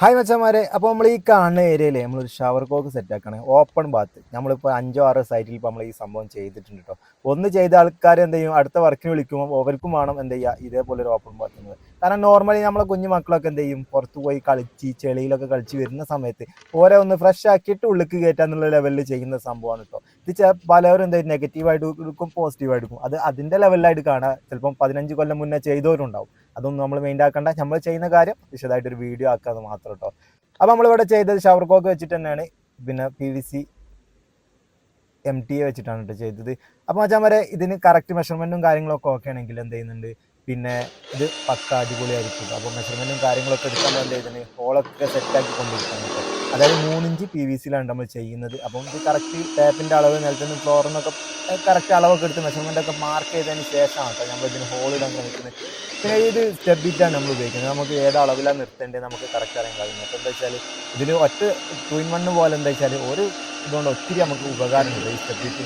Hi മച്ചന്മാരെ, അപ്പോൾ നമ്മൾ ഈ കാണുന്ന ഏരിയയിൽ നമ്മളൊരു ഷവർ കോക്ക് സെറ്റ് ആക്കണേ. ഓപ്പൺ ബാത്ത് നമ്മളിപ്പോൾ 5-6 സൈറ്റിൽ ഇപ്പോൾ നമ്മൾ ഈ സംഭവം ചെയ്തിട്ടുണ്ട് കേട്ടോ. ഒന്ന് ചെയ്ത ആൾക്കാർ എന്ത് ചെയ്യും, അടുത്ത വർക്കിന് വിളിക്കുമ്പോൾ അവർക്കും വേണം എന്ത് ചെയ്യുക, ഇതേപോലെ ഒരു ഓപ്പൺ ബാത്ത് എന്നത്. കാരണം നോർമലി നമ്മളെ കുഞ്ഞു മക്കളൊക്കെ എന്ത് ചെയ്യും, പുറത്ത് പോയി കളിച്ച് ചെളിയിലൊക്കെ കളിച്ച് വരുന്ന സമയത്ത് ഓരോ ഒന്ന് ഫ്രഷ് ആക്കിയിട്ട് ഉള്ളിലേക്ക് കയറ്റുക എന്നുള്ള ലെവലിൽ ചെയ്യുന്ന സംഭവമാണ് കേട്ടോ. ഇത് പലവരും എന്താ നെഗറ്റീവായിട്ട് എടുക്കും, പോസിറ്റീവായിട്ട് എടുക്കും. അത് അതിൻ്റെ ലെവലിലായിട്ട് കാണുക. ചിലപ്പം 15 കൊല്ലം മുന്നേ ചെയ്തവരുണ്ടാവും. അതൊന്നും നമ്മൾ മെയിൻ ആക്കേണ്ട, നമ്മൾ ചെയ്യുന്ന കാര്യം വിശദമായിട്ടൊരു വീഡിയോ ആക്കാതെ മാത്രം കേട്ടോ. അപ്പോൾ നമ്മളിവിടെ ചെയ്തത് ഷവർ കോക്ക് വെച്ചിട്ട് തന്നെയാണ്, പിന്നെ PVC MTA വെച്ചിട്ടാണ് കേട്ടോ ചെയ്തത്. അപ്പോൾ മച്ചാൻ വരെ ഇതിന് കറക്റ്റ് മെഷർമെൻറ്റും കാര്യങ്ങളൊക്കെ ഓക്കെ ആണെങ്കിൽ എന്ത് ചെയ്യുന്നുണ്ട്, പിന്നെ ഇത് പക്ക അടിപൊളിയായിരിക്കും. അപ്പോൾ മെഷർമെൻറ്റും കാര്യങ്ങളൊക്കെ എടുക്കാൻ എന്ത് ചെയ്തിന് ഹോളൊക്കെ സെറ്റാക്കി കൊണ്ടിരിക്കുകയാണ് കേട്ടോ. അതായത് 3 ഇഞ്ച് PVC-യിലാണ് നമ്മൾ ചെയ്യുന്നത്. അപ്പം ഇത് കറക്റ്റ് ടാപ്പിൻ്റെ അളവ്, നിലത്തുനിന്ന് ഫ്ലോറിനൊക്കെ കറക്റ്റ് അളവൊക്കെ എടുത്ത് മെഷർമെൻ്റൊക്കെ മാർക്ക് ചെയ്തതിന് ശേഷമാണ് കേട്ടോ നമ്മൾ ഇതിന് ഹോൾ ഇടാൻ ശ്രമിക്കുന്നത്. പിന്നെ ഇത് സ്റ്റെപ്പ് ബിറ്റാണ് നമ്മൾ ഉപയോഗിക്കുന്നത്. നമുക്ക് ഏത് അളവിലാണ് നിർത്തേണ്ടത് നമുക്ക് കറക്റ്റ് അറിയാൻ കഴിയുന്നത്. അപ്പോൾ എന്താ വെച്ചാൽ ഇതിൽ ഒറ്റ 2-in-1 പോലെ എന്താ വെച്ചാൽ ഒരു ഇതുകൊണ്ട് ഒത്തിരി നമുക്ക് ഉപകാരമുണ്ട് ഈ സ്റ്റെപ്പ് ബിറ്റ്.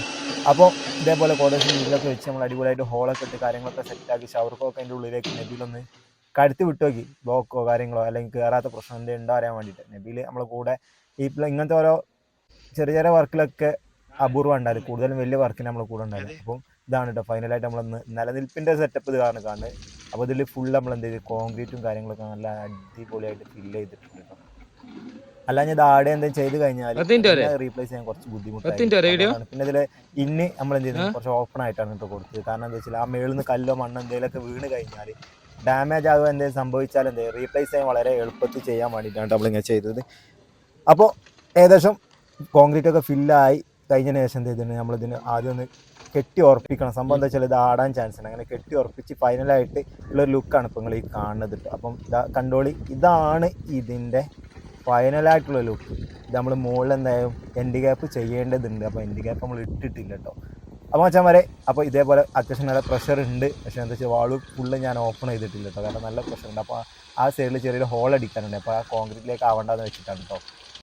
അപ്പോൾ ഇതേപോലെ കോഡേഴ്സ് ഇതിലൊക്കെ വെച്ച് നമ്മൾ അടിപൊളിയായിട്ട് ഹോളൊക്കെ ഇട്ട് കാര്യങ്ങളൊക്കെ സെറ്റാക്കി ഷവർക്കൊക്കെ അതിൻ്റെ ഉള്ളിലേക്ക് നബിയിലൊന്ന് കഴുത്തി വിട്ടു നോക്കി, ബ്ലോക്കോ കാര്യങ്ങളോ അല്ലെങ്കിൽ കയറാത്ത പ്രശ്നം എന്തെങ്കിലും ഉണ്ടോ അറിയാൻ വേണ്ടിയിട്ട്. നബിയിൽ നമ്മളെ കൂടെ ഈ ഇങ്ങനത്തെ ഓരോ ചെറിയ ചെറിയ വർക്കിലൊക്കെ അപൂർവം ഉണ്ടായിരുന്നു, കൂടുതലും വലിയ വർക്കിന് നമ്മളെ കൂടെ ഉണ്ടായിരുന്നു. അപ്പം ഇതാണ് കേട്ടോ ഫൈനലായിട്ട് നമ്മൾ നിലനിൽപ്പിൻ്റെ സെറ്റപ്പ് ഇത് കാരണം കാണുന്നത്. അപ്പോൾ ഇതിൽ ഫുൾ നമ്മൾ എന്ത് ചെയ്ത് കോൺക്രീറ്റും കാര്യങ്ങളൊക്കെ നല്ല അടിപൊളിയായിട്ട് ഫില്ല് ചെയ്തിട്ടുണ്ട് കേട്ടോ. അല്ലാതെ ഇത് ആടെ എന്തെങ്കിലും ചെയ്ത് കഴിഞ്ഞാൽ റീപ്ലേസ് ചെയ്യാൻ കുറച്ച് ബുദ്ധിമുട്ടാണ്. പിന്നെ ഇതിൽ നമ്മൾ എന്ത് ചെയ്യുന്നത് കുറച്ച് ഓപ്പൺ ആയിട്ടാണ് കേട്ടോ കൊടുത്തത്. കാരണം എന്താ വെച്ചാൽ ആ മേളിൽ നിന്ന് കല്ലോ മണ്ണോ എന്തെങ്കിലുമൊക്കെ വീണ് കഴിഞ്ഞാൽ ഡാമേജ് ആകുക എന്തെങ്കിലും സംഭവിച്ചാൽ റീപ്ലേസ് ചെയ്യാൻ വളരെ എളുപ്പത്തിൽ ചെയ്യാൻ വേണ്ടിയിട്ടാണ് നമ്മളിങ്ങനെ ചെയ്തത്. അപ്പോൾ ഏകദേശം കോൺക്രീറ്റ് ഒക്കെ ഫില്ലായി കഴിഞ്ഞതിന് ശേഷം എന്ത് ചെയ്തിട്ടുണ്ട്, നമ്മളിതിന് ആദ്യം ഒന്ന് കെട്ടി ഉറപ്പിക്കണം. സംഭവം എന്താ വെച്ചാൽ ഇത് ആടാൻ ചാൻസ് ഉണ്ട്. അങ്ങനെ കെട്ടി ഉറപ്പിച്ച് ഫൈനലായിട്ട് ഉള്ളൊരു ലുക്കാണ് ഇപ്പോൾ നിങ്ങൾ ഈ കാണുന്നത് കേട്ടോ. അപ്പം കണ്ടോളി, ഇതാണ് ഇതിൻ്റെ ഫൈനലായിട്ടുള്ള ലുക്ക്. ഇത് നമ്മൾ മുകളിൽ എന്തായാലും എൻഡ് ഗ്യാപ്പ് ചെയ്യേണ്ടതുണ്ട്. അപ്പോൾ എൻഡ് ഗ്യാപ്പ് നമ്മൾ ഇട്ടിട്ടില്ല കേട്ടോ. അപ്പോൾ മച്ചാൻ വരെ, അപ്പോൾ ഇതേപോലെ അത്യാവശ്യം നല്ല പ്രഷർ ഉണ്ട്. പക്ഷേ എന്താ വെച്ചാൽ വാള് ഫുള്ള് ഞാൻ ഓപ്പൺ ചെയ്തിട്ടില്ല കേട്ടോ. കാരണം നല്ല പ്രഷർ ഉണ്ട്. അപ്പോൾ ആ സൈഡിൽ ചെറിയൊരു ഹോൾ അടിക്കാനുണ്ട്. അപ്പോൾ ആ കോൺക്രീറ്റിലേക്ക് ആവേണ്ടതെന്ന് വെച്ചിട്ടാണ് കേട്ടോ.